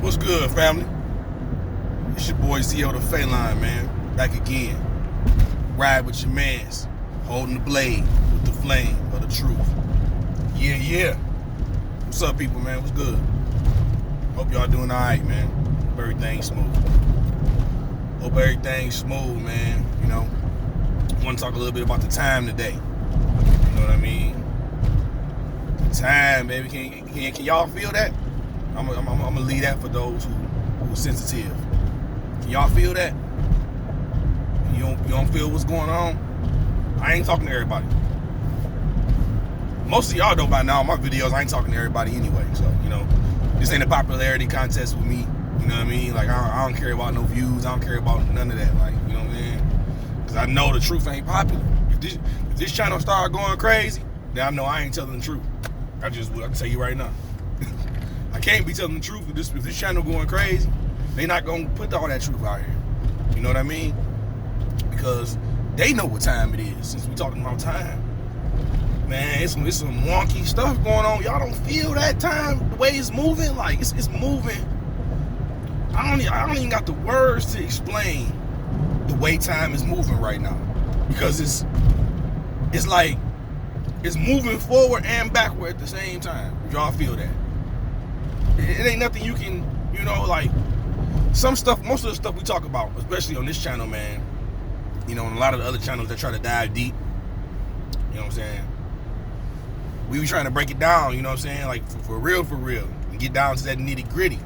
What's good, family? It's your boy Zio the Feline, man. Back again. Ride with your mans. Holding the blade with the flame of the truth. Yeah. What's up, people, man? What's good? Hope y'all doing alright, man. Hope everything's smooth. Man. You know, I want to talk a little bit about the time today. You know what I mean? The time, baby. Can y'all feel that? I'm gonna leave that for those who are sensitive. Can y'all feel that? You don't feel what's going on? I ain't talking to everybody. Most of y'all know by now, my videos, I ain't talking to everybody anyway. So, you know, this ain't a popularity contest with me. You know what I mean? Like, I don't care about no views. I don't care about none of that. Like, you know what I mean? Because I know the truth ain't popular. If this channel start going crazy, then I know I ain't telling the truth. I can tell you right now. I can't be telling the truth if this channel going crazy. They not gonna put all that truth out here. You know what I mean? Because they know what time it is. Since we talking about time, man, it's some wonky stuff going on. Y'all don't feel that time, the way it's moving. Like it's moving. I don't even got the words to explain the way time is moving right now, because it's like it's moving forward and backward at the same time. Y'all feel that? It ain't nothing you can, you know, like some stuff, most of the stuff we talk about, especially on this channel, man, you know, and a lot of the other channels that try to dive deep, you know what I'm saying? We be trying to break it down, you know what I'm saying? Like for real, and get down to that nitty gritty,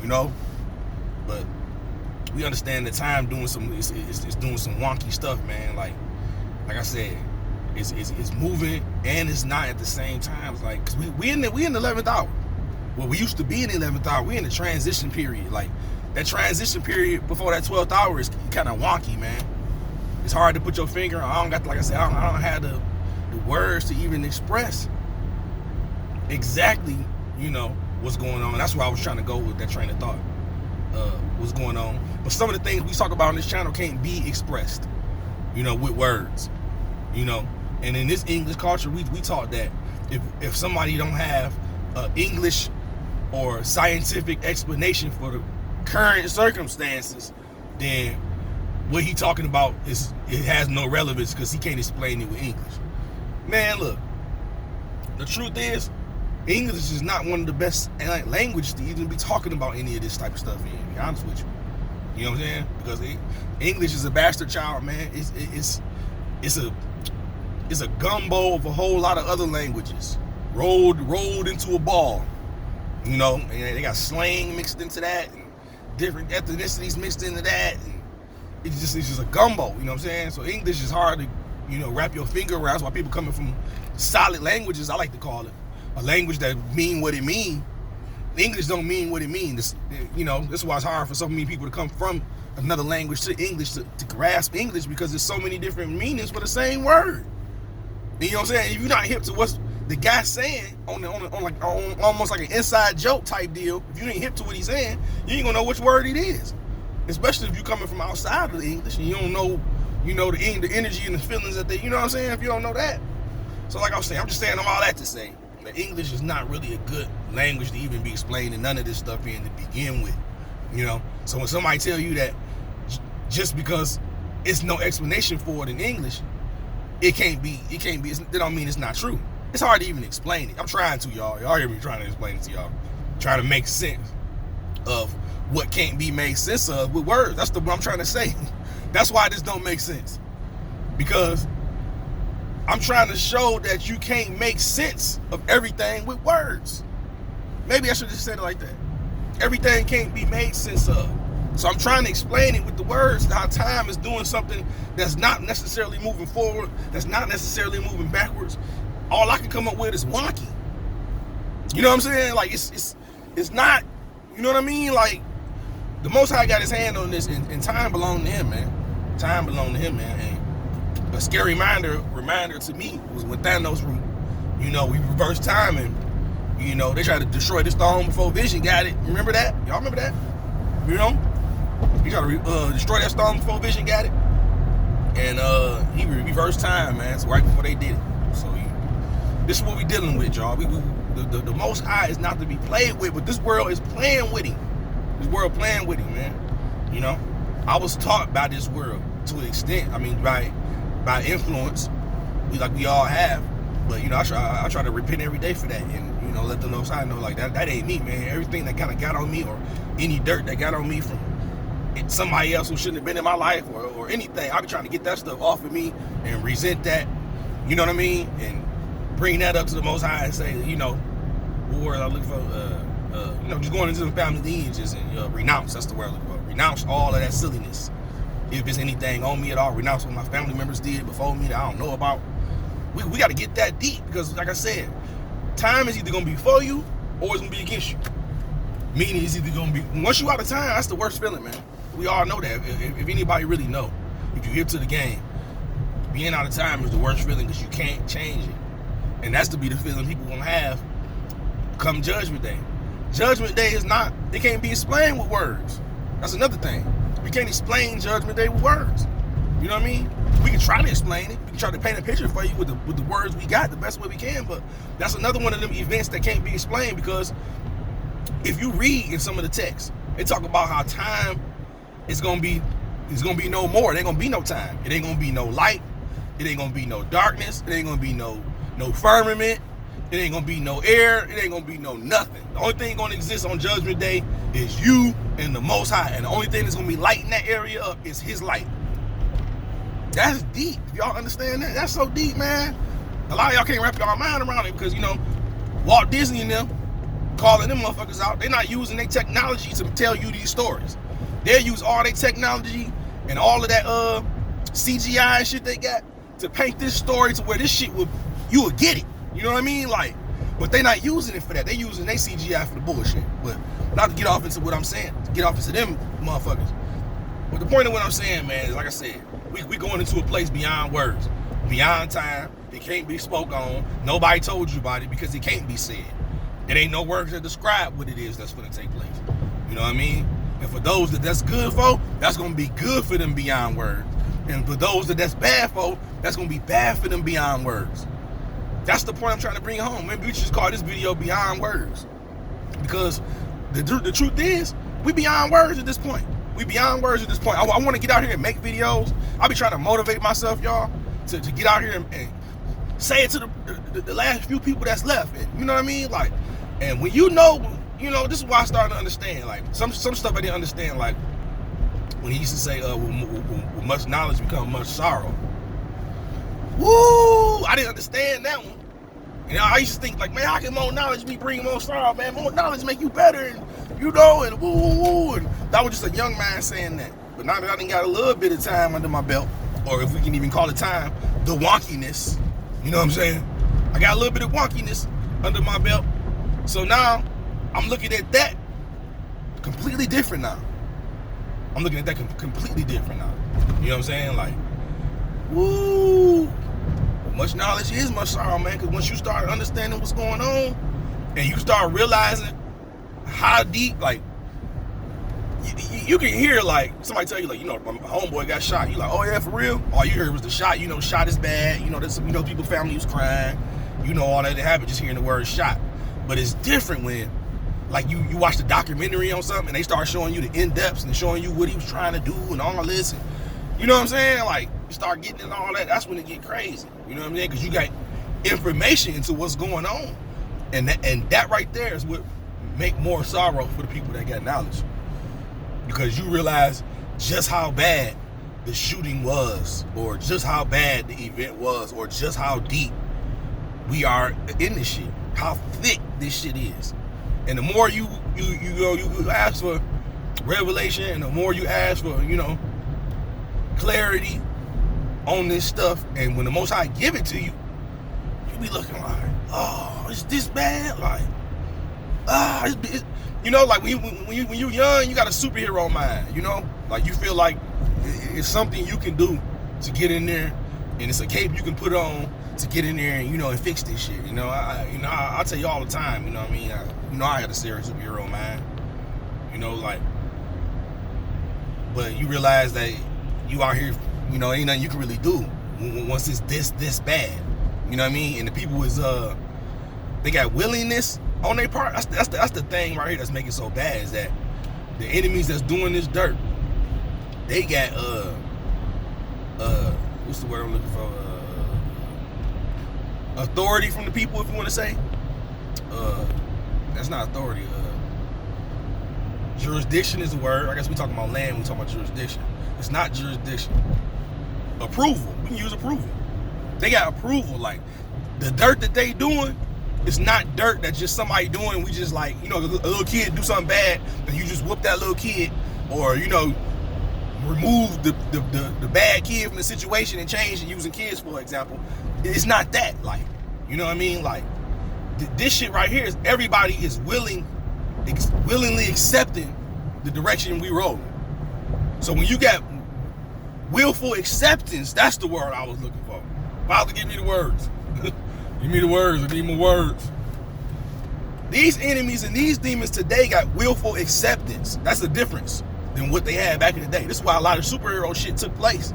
you know? But we understand the time doing it's doing some wonky stuff, man. Like I said, it's moving and it's not at the same time. It's like, cause we in the 11th hour. Well, we used to be in the 11th hour. We in the transition period. Like, that transition period before that 12th hour is kind of wonky, man. It's hard to put your finger on. I don't have the words to even express exactly, you know, what's going on. That's why I was trying to go with that train of thought. What's going on. But some of the things we talk about on this channel can't be expressed, you know, with words, you know. And in this English culture, we taught that if somebody don't have English or scientific explanation for the current circumstances, then what he talking about it has no relevance because he can't explain it with English. Man, look, the truth is, English is not one of the best languages to even be talking about any of this type of stuff in, to be honest with you. You know what I'm saying? Because English is a bastard child, man. It's a gumbo of a whole lot of other languages rolled into a ball. You know, and they got slang mixed into that, and different ethnicities mixed into that, and it's just a gumbo, you know what I'm saying? So English is hard to, you know, wrap your finger around. That's why people coming from solid languages, I like to call it, a language that mean what it mean. English don't mean what it means. You know, this is why it's hard for so many people to come from another language to English to grasp English, because there's so many different meanings for the same word. You know what I'm saying? If you're not hip to what's the guy saying on almost like an inside joke type deal, if you ain't hip to what he's saying, you ain't gonna know which word it is. Especially if you coming from outside of the English and you don't know, you know, the energy and the feelings that they, you know what I'm saying? If you don't know that. So like I was saying, I'm just saying all that to say that English is not really a good language to even be explaining none of this stuff in to begin with. You know? So when somebody tell you that just because it's no explanation for it in English, it can't be, that don't mean it's not true. It's hard to even explain it. I'm trying to, y'all. Y'all hear me trying to explain it to y'all. Trying to make sense of what can't be made sense of with words. That's what I'm trying to say. That's why this don't make sense. Because I'm trying to show that you can't make sense of everything with words. Maybe I should just say it like that. Everything can't be made sense of. So I'm trying to explain it with the words, how time is doing something that's not necessarily moving forward, that's not necessarily moving backwards. All I can come up with is wonky. You know what I'm saying? Like, it's not, you know what I mean? Like, the Most High got his hand on this, and time belonged to him, man. Time belonged to him, man. And a scary reminder to me was when Thanos, you know, we reversed time, and, you know, they tried to destroy the stone before Vision got it. Remember that? Y'all remember that? You know? He tried to destroy that stone before Vision got it. And he reversed time, man. So right before they did it. So this is what we dealing with, y'all. The Most High is not to be played with, but this world is playing with him. This world playing with him, man. You know, I was taught by this world to an extent. I mean, by influence, like we all have. But, you know, I try to repent every day for that, and, you know, let the Most High know, like, that ain't me, man. Everything that kind of got on me, or any dirt that got on me from somebody else who shouldn't have been in my life, or anything, I be trying to get that stuff off of me and resent that, you know what I mean? And bring that up to the Most High and say, you know, what word I look for, you know, just going into the family lineages and renounce. That's the word I look for. Renounce all of that silliness. If there's anything on me at all, renounce what my family members did before me that I don't know about. We got to get that deep, because, like I said, time is either going to be for you or it's going to be against you. Meaning it's either going to be, once you out of time, that's the worst feeling, man. We all know that. If anybody really know, if you're hip to the game, being out of time is the worst feeling, because you can't change it. And that's to be the feeling people going to have come Judgment Day. Judgment Day is not, it can't be explained with words. That's another thing. We can't explain Judgment Day with words. You know what I mean? We can try to explain it. We can try to paint a picture for you with the words we got the best way we can, but that's another one of them events that can't be explained, because if you read in some of the texts, they talk about how time is gonna be no more. It ain't gonna be no time. It ain't gonna be no light. It ain't gonna be no darkness. It ain't gonna be no firmament. It ain't gonna be no air. It ain't gonna be no nothing. The only thing gonna exist on Judgment Day is you and the Most High, and the only thing that's gonna be lighting that area up is His light. That's deep. Y'all understand that? That's so deep, man. A lot of y'all can't wrap y'all mind around it, because, you know, Walt Disney and them calling them motherfuckers out. They're not using their technology to tell you these stories. They'll use all their technology and all of that CGI and shit they got to paint this story to where this shit you will get it. You know what I mean? Like, but they not using it for that. They using their CGI for the bullshit. But not to get off into what I'm saying, to get off into them motherfuckers. But the point of what I'm saying, man, is, like I said, we going into a place beyond words, beyond time. It can't be spoke on. Nobody told you about it, because it can't be said. There ain't no words that describe what it is that's going to take place. You know what I mean? And for those that's good for, that's going to be good for them beyond words. And for those that's bad for, that's going to be bad for them beyond words. That's the point I'm trying to bring home. Maybe we should just call this video Beyond Words. Because the truth is, we beyond words at this point. We beyond words at this point. I want to get out here and make videos. I be trying to motivate myself, y'all, to get out here and say it to the last few people that's left. And, you know what I mean? Like, and when you know, this is why I started to understand. Like, some stuff I didn't understand. Like, when he used to say, with much knowledge become much sorrow. Woo! I didn't understand that one. You know, I used to think, like, man, how can more knowledge be bringing more sorrow, man? More knowledge make you better, and, you know, and woo, woo, woo. And that was just a young man saying that. But now that I done got a little bit of time under my belt, or if we can even call it time, the wonkiness, you know what I'm saying? I got a little bit of wonkiness under my belt. So now, I'm looking at that completely different now. I'm looking at that completely different now. You know what I'm saying? Like, woo! Much knowledge is much sorrow, man, because once you start understanding what's going on, and you start realizing how deep, like, you can hear, like, somebody tell you, like, you know, my homeboy got shot. You like, oh yeah, for real? All you heard was the shot. You know, shot is bad. You know, there's, you know, people's family was crying. You know, all that happened just hearing the word shot. But it's different when, like, you watch the documentary on something and they start showing you the in-depths and showing you what he was trying to do and all this. And, you know what I'm saying? Like, you start getting into all that. That's when it get crazy. You know what I'm saying? Because you got information into what's going on. And that right there is what make more sorrow for the people that got knowledge. Because you realize just how bad the shooting was, or just how bad the event was, or just how deep we are in this shit, how thick this shit is. And the more you ask for revelation, and the more you ask for, you know, clarity on this stuff, and when the Most High give it to you, you be looking like, oh, it's this bad? Like, it's you know, like when you're young, you got a superhero mind, you know? Like, you feel like it's something you can do to get in there, and it's a cape you can put on to get in there and, you know, and fix this shit, you know? I tell you all the time, you know what I mean? I had a serious superhero mind, you know, like, but you realize that you out here, you know, ain't nothing you can really do once it's this bad, you know what I mean? And the people is, they got willingness on their part. That's the thing right here that's making it so bad, is that the enemies that's doing this dirt, they got what's the word I'm looking for? Authority from the people, if you want to say. That's not authority. Jurisdiction is the word. I guess we're talking about land. We're talking about jurisdiction. It's not jurisdiction. Approval. We can use approval. They got approval. Like, the dirt that they doing, it's not dirt that just somebody doing and we just like, you know, a little kid do something bad and you just whoop that little kid, or, you know, remove the bad kid from the situation and change it using kids, for example. It's not that. Like, you know what I mean? Like, this shit right here is everybody is willingly accepting the direction we rolling. So when you got willful acceptance, that's the word I was looking for. Father, give me the words. Give me the words. I need more words. These enemies and these demons today got willful acceptance. That's the difference than what they had back in the day. This is why a lot of superhero shit took place.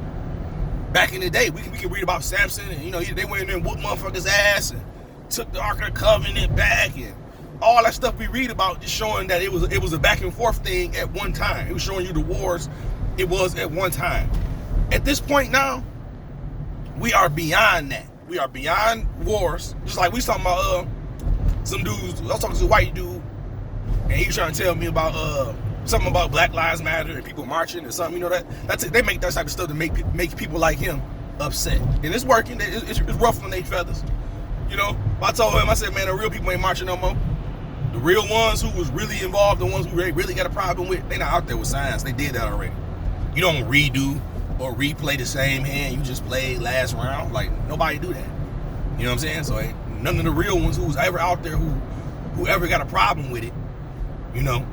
Back in the day, we can read about Samson, and, you know, they went in there and whooped motherfuckers' ass and took the Ark of the Covenant back, and all that stuff we read about, just showing that it was a back and forth thing at one time. It was showing you the wars it was at one time. At this point now, we are beyond that. We are beyond wars. Just like we was talking about some dudes. I was talking to a white dude, and he was trying to tell me about something about Black Lives Matter and people marching and something. You know, that's it. They make that type of stuff to make people like him upset, and it's working. It's ruffling their feathers. You know, I told him, I said, man, the real people ain't marching no more. The real ones who was really involved, the ones who really got a problem with, they not out there with signs. They did that already. You don't redo or replay the same hand you just played last round. Like, nobody do that. You know what I'm saying? So ain't none of the real ones who was ever out there who ever got a problem with it, you know,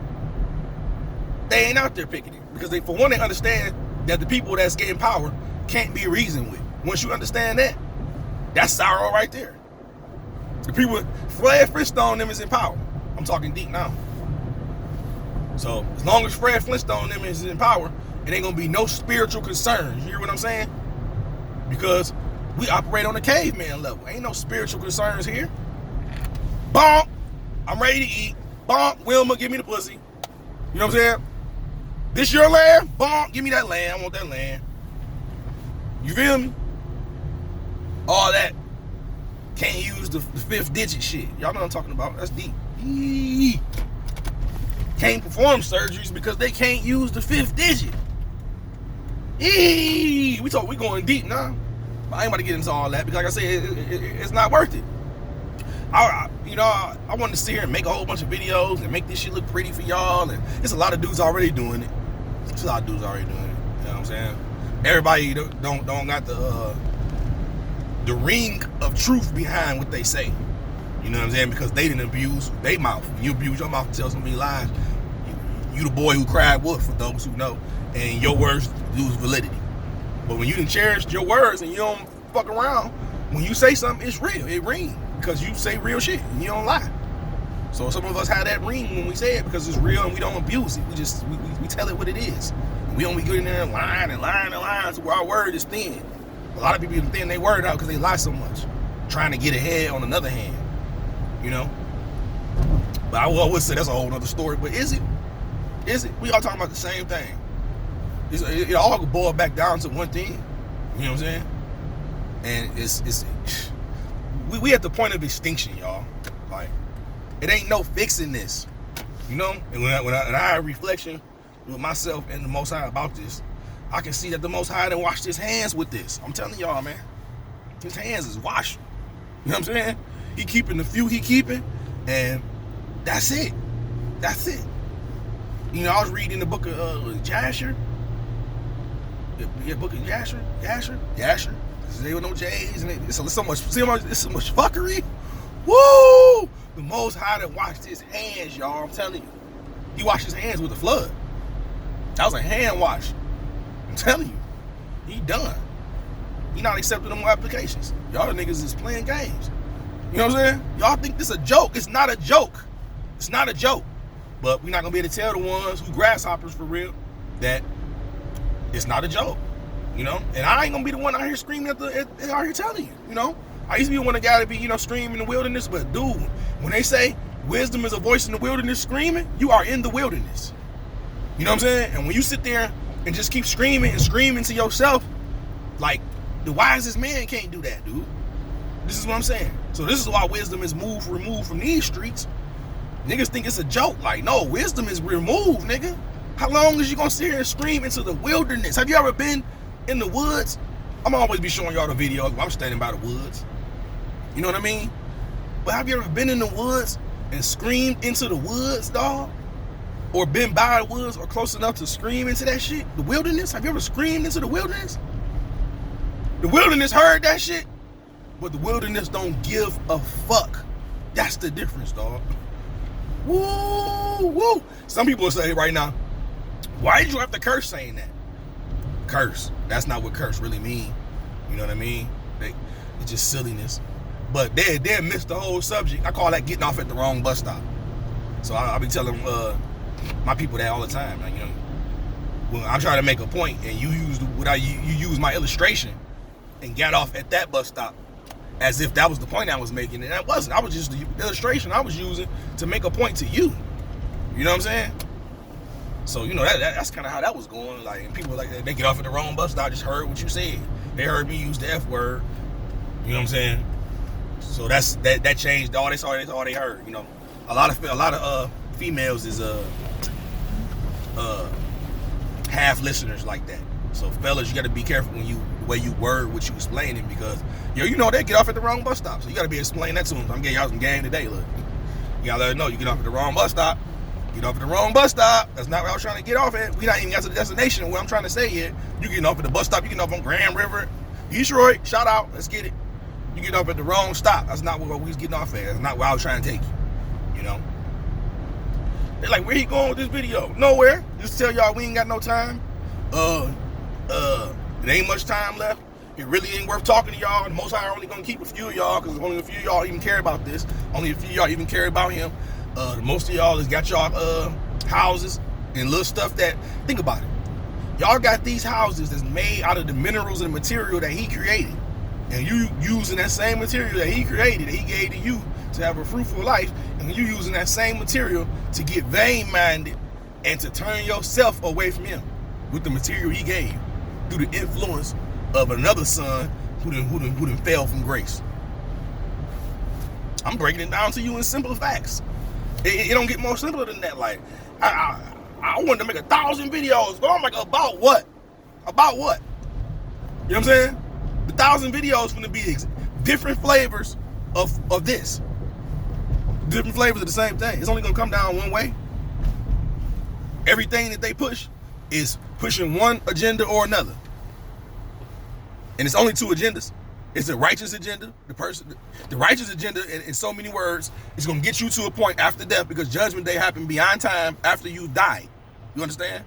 they ain't out there picking it. Because they, for one, they understand that the people that's getting power can't be reasoned with. Once you understand that, that's sorrow right there. The people, Fred Flintstone them is in power. I'm talking deep now. So as long as Fred Flintstone them is in power, it ain't gonna be no spiritual concerns. You hear what I'm saying? Because we operate on a caveman level. Ain't no spiritual concerns here. Bonk, I'm ready to eat. Bonk, Wilma, give me the pussy. You know what I'm saying? This your land? Bonk, give me that land. I want that land. You feel me? All that can't use the fifth digit shit. Y'all know what I'm talking about. That's deep. Can't perform surgeries because they can't use the fifth digit. We going deep now. But I ain't about to get into all that because, like I said, it's not worth it. I wanted to sit here and make a whole bunch of videos and make this shit look pretty for y'all, and it's a lot of dudes already doing it. You know what I'm saying? Everybody don't got the ring of truth behind what they say. You know what I'm saying? Because they didn't abuse their mouth. When you abuse your mouth and tell so many lies, you the boy who cried wolf, for those who know, and your words lose validity. But when you done cherish your words and you don't fuck around, when you say something, it's real. It rings because you say real shit and you don't lie. So some of us have that ring when we say it because it's real and we don't abuse it. We tell it what it is. And we don't be getting there and lying to where our word is thin. A lot of people even thin their word out because they lie so much, trying to get ahead on another hand, you know? But I will always say that's a whole other story. But is it? Is it? We all talking about the same thing. It all can boil back down to one thing. You know what I'm saying? And we at the point of extinction, y'all. Like, it ain't no fixing this, you know? And when I have reflection with myself and the Most High about this, I can see that the Most High done washed his hands with this. I'm telling y'all, man. His hands is washed. You know what I'm saying? He keeping the few he keeping, and that's it. That's it. You know, I was reading the book of Jasher. The book of Jasher. There were no J's, and it's so much fuckery. Woo! The Most High that washed his hands, y'all. I'm telling you. He washed his hands with the flood. That was a hand wash. I'm telling you. He done. He not accepting no more applications. Y'all the niggas is playing games. You know what I'm saying? Y'all think this a joke. It's not a joke. It's not a joke. But we're not going to be able to tell the ones who grasshoppers for real that it's not a joke. You know? And I ain't going to be the one out here screaming out here telling you. You know? I used to be one of the guys to be, you know, screaming in the wilderness. But dude, when they say wisdom is a voice in the wilderness screaming, you are in the wilderness. You know what I'm saying? And when you sit there and just keep screaming and screaming to yourself, like, the wisest man can't do that, dude. This is what I'm saying. So this is why wisdom is removed from these streets. Niggas think it's a joke. Like, no, wisdom is removed, nigga. How long is you gonna sit here and scream into the wilderness? Have you ever been in the woods? I'm always be showing y'all the videos. I'm standing by the woods. You know what I mean? But have you ever been in the woods and screamed into the woods, dog? Or been by the woods or close enough to scream into that shit? The wilderness? Have you ever screamed into the wilderness? The wilderness heard that shit, but the wilderness don't give a fuck. That's the difference, dog. Woo, woo. Some people will say right now, why did you have to curse saying that? Curse. That's not what curse really mean. You know what I mean? It's just silliness. But they miss the whole subject. I call that getting off at the wrong bus stop. So I'll be telling my people that all the time. Like, you know, when I'm trying to make a point and you use my illustration and got off at that bus stop as if that was the point I was making, and that wasn't. I was just the illustration I was using to make a point to you. You know what I'm saying? So, you know, that's kind of how that was going. Like, and people like that, they get off at the wrong bus stop, just heard what you said. They heard me use the F word. You know what I'm saying? So that changed all. That's all they heard. You know, a lot of females is half listeners like that. So fellas, you got to be careful when the way you word what you explaining, because you know they get off at the wrong bus stop. So you got to be explaining that to them. I'm getting y'all some game today. Look, you gotta let them know you get off at the wrong bus stop. Get off at the wrong bus stop. That's not where I was trying to get off at. We not even got to the destination. What I'm trying to say yet. You getting off at the bus stop. You getting off on Grand River, Detroit. Shout out. Let's get it. You get off at the wrong stop. That's not where we was getting off at. That's not where I was trying to take you. You know. They're like, where he going with this video? Nowhere. Just tell y'all we ain't got no time. It ain't much time left. It really ain't worth talking to y'all. And most High are only gonna keep a few of y'all, because only a few of y'all even care about this. Only a few of y'all even care about him. Most of y'all has got y'all houses and little stuff that, think about it. Y'all got these houses that's made out of the minerals and material that he created. And you using that same material that he created, that he gave to you to have a fruitful life, and you using that same material to get vain-minded and to turn yourself away from him with the material he gave you through the influence of another son who done fell from grace. I'm breaking it down to you in simple facts. It don't get more simpler than that. Like, I wanted to make 1,000 videos, but I'm like, about what? About what? You know what I'm saying? The 1,000 videos going to be different flavors of this. Different flavors of the same thing. It's only going to come down one way. Everything that they push is pushing one agenda or another. And it's only two agendas. It's a righteous agenda. The righteous agenda, in so many words, is going to get you to a point after death, because judgment day happened beyond time after you died. You understand?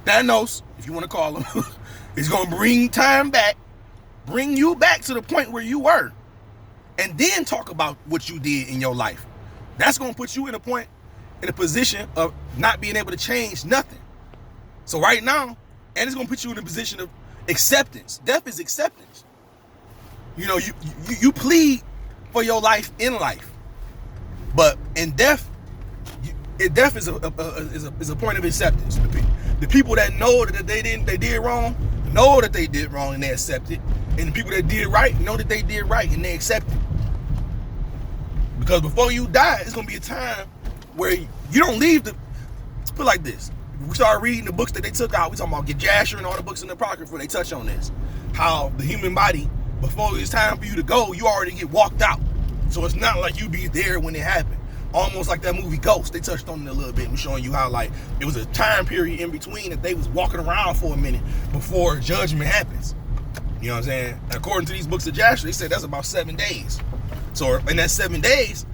Thanos, if you want to call him, is going to bring time back, bring you back to the point where you were, and then talk about what you did in your life. That's going to put you in a position of not being able to change nothing. So right now, and it's going to put you in a position of acceptance. Death is acceptance. You know, you plead for your life in life, but in death, death is a point of acceptance. The people that know that they did wrong know that they did wrong and they accept it, and the people that did right know that they did right and they accept it. Because before you die, it's gonna be a time where you don't leave the. Let's put it like this: we start reading the books that they took out. We talking about Get Jasher and all the books in the Apocrypha. They touch on this, how the human body, before it's time for you to go, you already get walked out. So it's not like you be there when it happened. Almost like that movie Ghost. They touched on it a little bit and showing you how, like, it was a time period in between that they was walking around for a minute before judgment happens. You know what I'm saying? And according to these books of Jasher, they said that's about 7 days. So in that 7 days,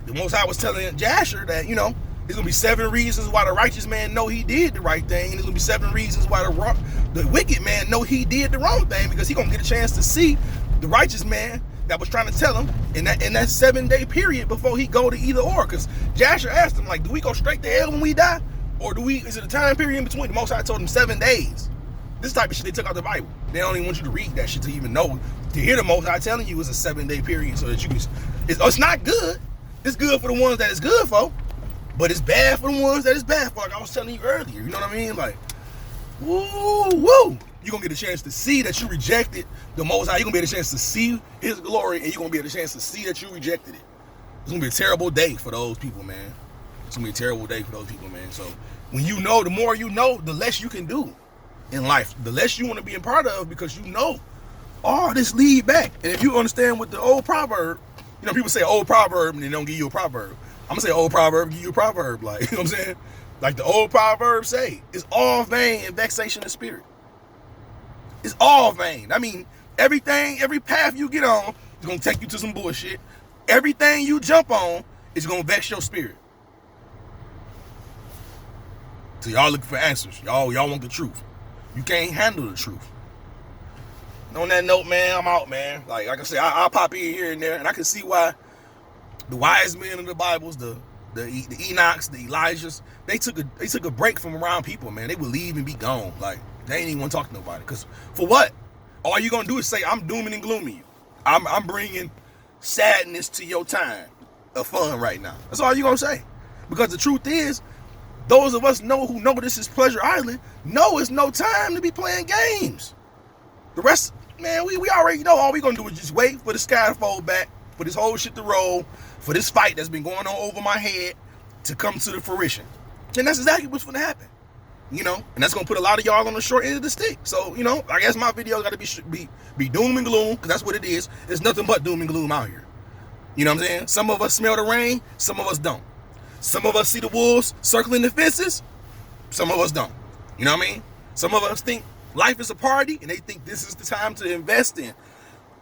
the Most High was telling Jasher that, you know, there's going to be 7 reasons why the righteous man know he did the right thing, and there's going to be 7 reasons why the wicked man know he did the wrong thing, because he going to get a chance to see the righteous man that was trying to tell him in that 7-day period before he go to either or. Because Jasher asked him, like, do we go straight to hell when we die? Or is it a time period in between? The Most High told him 7 days. This type of shit they took out the Bible. They don't even want you to read that shit to even know. To hear the Most High telling you it's a 7-day period so that you can. It's not good. It's good for the ones that it's good for. But it's bad for the ones that it's bad for. Like I was telling you earlier, you know what I mean? Like, woo. You're going to get a chance to see that you rejected the Most High. You're going to get a chance to see His glory, and you're going to get a chance to see that you rejected it. It's going to be a terrible day for those people, man. It's going to be a terrible day for those people, man. So when you know, the more you know, the less you can do in life. The less you want to be a part of, because you know, all this lead back. And if you understand what the old proverb, you know, people say old proverb and they don't give you a proverb. I'm going to say old proverb, give you a proverb. Like, you know what I'm saying? Like the old proverb say, it's all vain and vexation of spirit. It's all vain. I mean, everything, every path you get on is going to take you to some bullshit. Everything you jump on is going to vex your spirit. So y'all looking for answers. Y'all want the truth. You can't handle the truth. And on that note, man, I'm out, man. Like I said, I'll pop in here and there, and I can see why the wise men of the Bibles, the Enochs, the Elijahs, they took a break from around people, man. They would leave and be gone. Like they ain't even want to talk to nobody. Cause for what? All you gonna do is say, I'm dooming and glooming you. I'm bringing sadness to your time of fun right now. That's all you gonna say. Because the truth is, those of us who know this is Pleasure Island, know it's no time to be playing games. The rest, man, we already know. All we gonna do is just wait for the sky to fold back, for this whole shit to roll, for this fight that's been going on over my head to come to the fruition. And that's exactly what's gonna happen. You know, and that's gonna put a lot of y'all on the short end of the stick. So, you know, I guess my video gotta be doom and gloom, because that's what it is. It's nothing but doom and gloom out here. You know what I'm saying? Some of us smell the rain, some of us don't. Some of us see the wolves circling the fences, some of us don't. You know what I mean? Some of us think life is a party, and they think this is the time to invest in,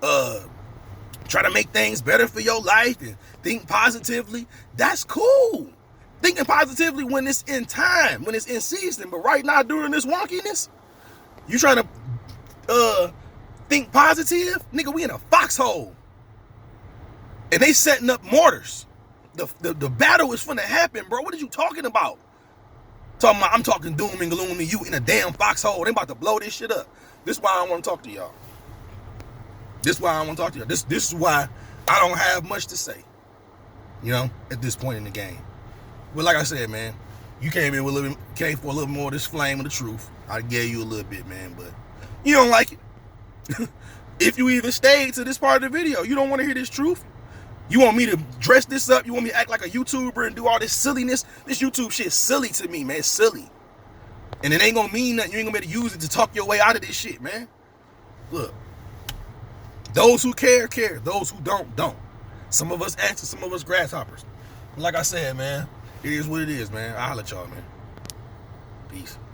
try to make things better for your life and think positively. That's cool. Thinking positively when it's in time, when it's in season. But right now, during this wonkiness, you trying to think positive? Nigga, we in a foxhole. And they setting up mortars. The battle is finna happen, bro. What are you talking about? I'm talking doom and gloom, and you in a damn foxhole. They about to blow this shit up. This is why I don't want to talk to y'all. This is why I don't want to talk to y'all. This is why I don't have much to say, you know, at this point in the game. But like I said, man, you came for a little more of this flame of the truth. I gave you a little bit, man, but you don't like it. If you even stayed to this part of the video, you don't want to hear this truth. You want me to dress this up? You want me to act like a YouTuber and do all this silliness? This YouTube shit is silly to me, man. It's silly. And it ain't gonna mean nothing. You ain't gonna be able to use it to talk your way out of this shit, man. Look. Those who care, care. Those who don't. Some of us ants and some of us grasshoppers. Like I said, man, it is what it is, man. I'll holler at y'all, man. Peace.